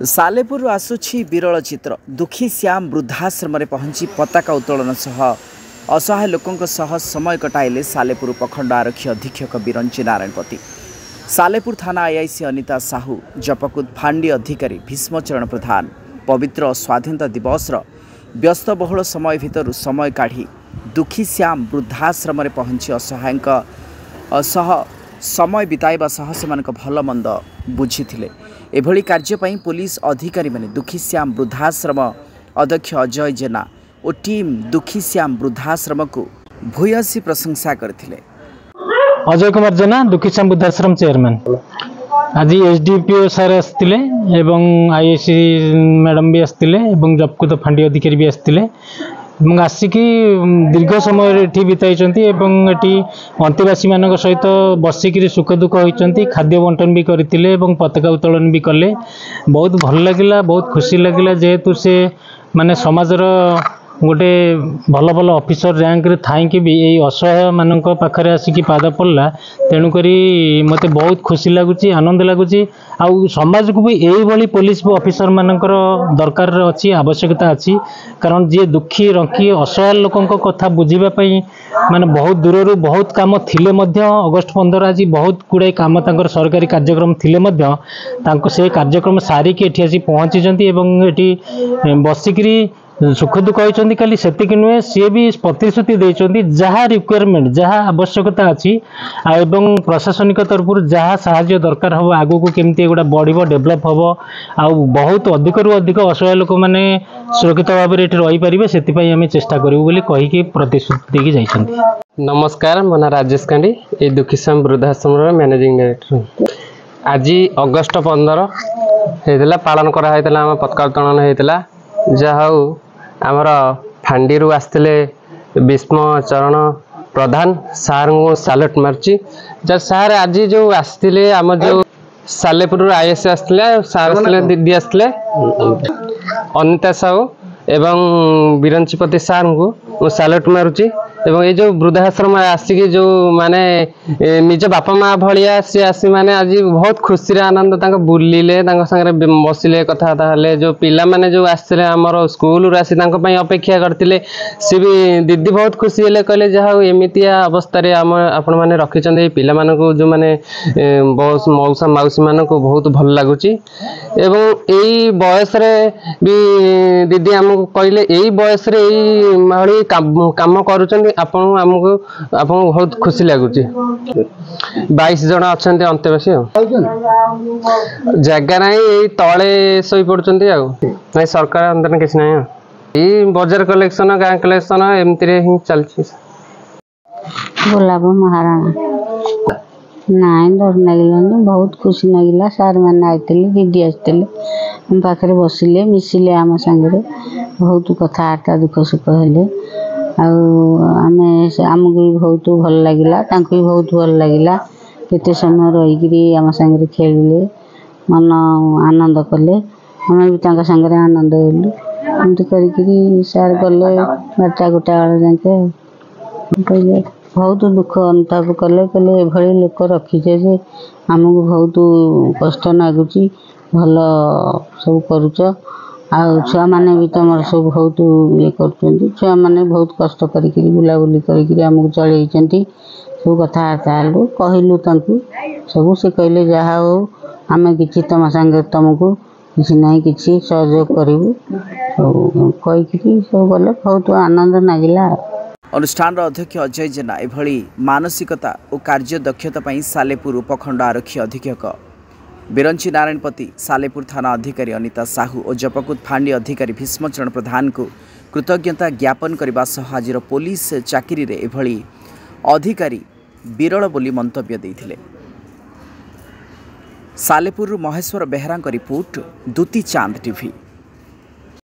सालेपुर आसुछि विरल चित्र दुखी श्याम वृद्धाश्रम पहुंची पताका उत्तोलन सह असहाय लोकों सह समय कटाइले सालेपुर प्रखंड आरक्षी अधीक्षक बिरंची नारायणपति। सालेपुर थाना आईआईसी अनिता साहू, जपकुद फांडी अधिकारी भीष्मचरण प्रधान पवित्र स्वाधीनता दिवस व्यस्तबहुल समय भितर समय काढ़ी दुखी श्याम वृद्धाश्रम पहुंची असहाय सह समय बिताइबा सह सेमानक भल मंद बुझीथिले। एभली कार्यपाई पुलिस अधिकारी माने दुखी श्याम वृद्धाश्रम अध्यक्ष अजय जेना और टीम दुखी श्याम वृद्धाश्रम को भूयसी प्रशंसा करथिले। अजय कुमार जेना दुखी श्याम वृद्धाश्रम चेयरमैन आज एसडीपीओ सर आसते आईएसी मैडम भी आसते जपकुद फांडी अधिकारी भी आसते आसिकी दीर्घ समय ये बिताई अंतेवासी मान सहित बसिक सुख दुख होती खाद्य बंटन भी करते पताका उत्तोलन भी कले। बहुत भल लगे, बहुत खुशी लगे जेहेतु से माने समाजर गोटे भल भल ऑफिसर रैंक रे थाई भी यही असहाय मान पाखे आसिकी पाद पड़ला। तेणुक मत बहुत खुशी लगुच, आनंद लगुच। आउ समाज को भी यही पुलिस ऑफिसर मानकर दरकार अच्छी आवश्यकता अच्छी, कारण जी दुखी रंकी असहाय लोकों कथा बुझापी माने बहुत दूर बहुत काम थिले मध्य अगस्ट 15 आज बहुत गुड़ाई काम सरकारी कार्यक्रम थिले से कार्यक्रम सारिकी एठी आसी पहुंची बसिकी सुख दुख होती खाली से नुहे सी भी प्रतिश्रुति देते जहाँ रिक्वायरमेंट जहाँ आवश्यकता अच्छी एवं प्रशासनिक तरफ जहाँ साहाय्य दरकार हम आगू को केमती गोटा बढ़ डेभलप हम आउ बहुत अधिक रु अधिक असहाय लोक मैंने सुरक्षित भाव में रहीपर से आम चेष्टा करूँ कहीकि प्रतिश्रुति देकी जाइछन्ति। नमस्कार, मो ना राजेश कांडी ए दुखी श्याम वृद्धाश्रम मैनेजिंग डायरेक्टर। आज अगस्ट 15 होता पालन कराइला आम पताका उत्तोलन होता जहा आमर फांडी आसते भीष्मचरण प्रधान सार को साल्यूट मार्ची जब सार आज जो आसते आम जो सालेपुर आईएस आसते सार आसते दीदी आसते अनिता साहू एवं बिरंचीपति सार को साल्यूट मारुची। एवं ये जो वृद्धाश्रम आसिकी जो माने निज बापा माँ भाया सी आसी माने आज बहुत खुशी आनंद बुलिले सागर बसिले कथा जो पिला माने जो आसते आमर स्कूल आसी अपेक्षा करते सी भी दीदी बहुत खुशी हेले कहले जहाँ एमतिया अवस्था आम आपण मैंने रखी पिला मानक जो माने मौसा मौसी मान को बहुत भल लगुच। एवं यही बयस भी दीदी आमको कहले यही बयस यही काम कर आपको बहुत खुशी लगुच। 22 जन अच्छा अंतेवासी जगह ना तले शोई पड़े सरकार अंदर किसी ना ये बजार कलेक्शन गाँ कलेक्शन एमती ही चलती। गुलाब महाराणा नाई डर लगे बहुत खुशी लगे। सार मैंने आते दीदी आसते पाखे बसिले मिसिले आम सांगे बहुत कथबार्ता दुख सुख हेले आमको भी बहुत भल लगे भी बहुत भल लगे। केते समय रहीकि आम सांगे खेलिले मन आनंद कले आम भी सांगे आनंद हेलु एमती करी सार गले 12टा 1टा जाके कहले बहुत दुख अनुताप कले कहले एभली लोक रखीचे जे आमको बहुत कष्ट लगुच भल सब करुच छुआ मैंने भी तुम सब बहुत ये कर छुआ मैंने बहुत कष्ट करी बुलाबुली करमको चल सब कथबार्ता हलु कहलु सब से कहले जहाँ हो आम कि तुम सांगे तुमको किसी ना कि सहयोग करूँ कहीकि सब गले बहुत आनंद लगिला। अनुष्ठान अध्यक्ष अजय जेना एभली मानसिकता और कार्य दक्षता पर सालेपुर उपखंड आरक्षी अधीक्षक बिरंची नारायणपति, सालेपुर थाना अधिकारी अनिता साहू और जपकुद फांडी अधिकारी भीष्मचरण प्रधान को कृतज्ञता ज्ञापन करने सह आज पुलिस चाकरी रे एभली अधिकारी विरल बोली मंतव्य देथिले। सालेपुर महेश्वर बेहरा रिपोर्ट, दुती चांद टीवी।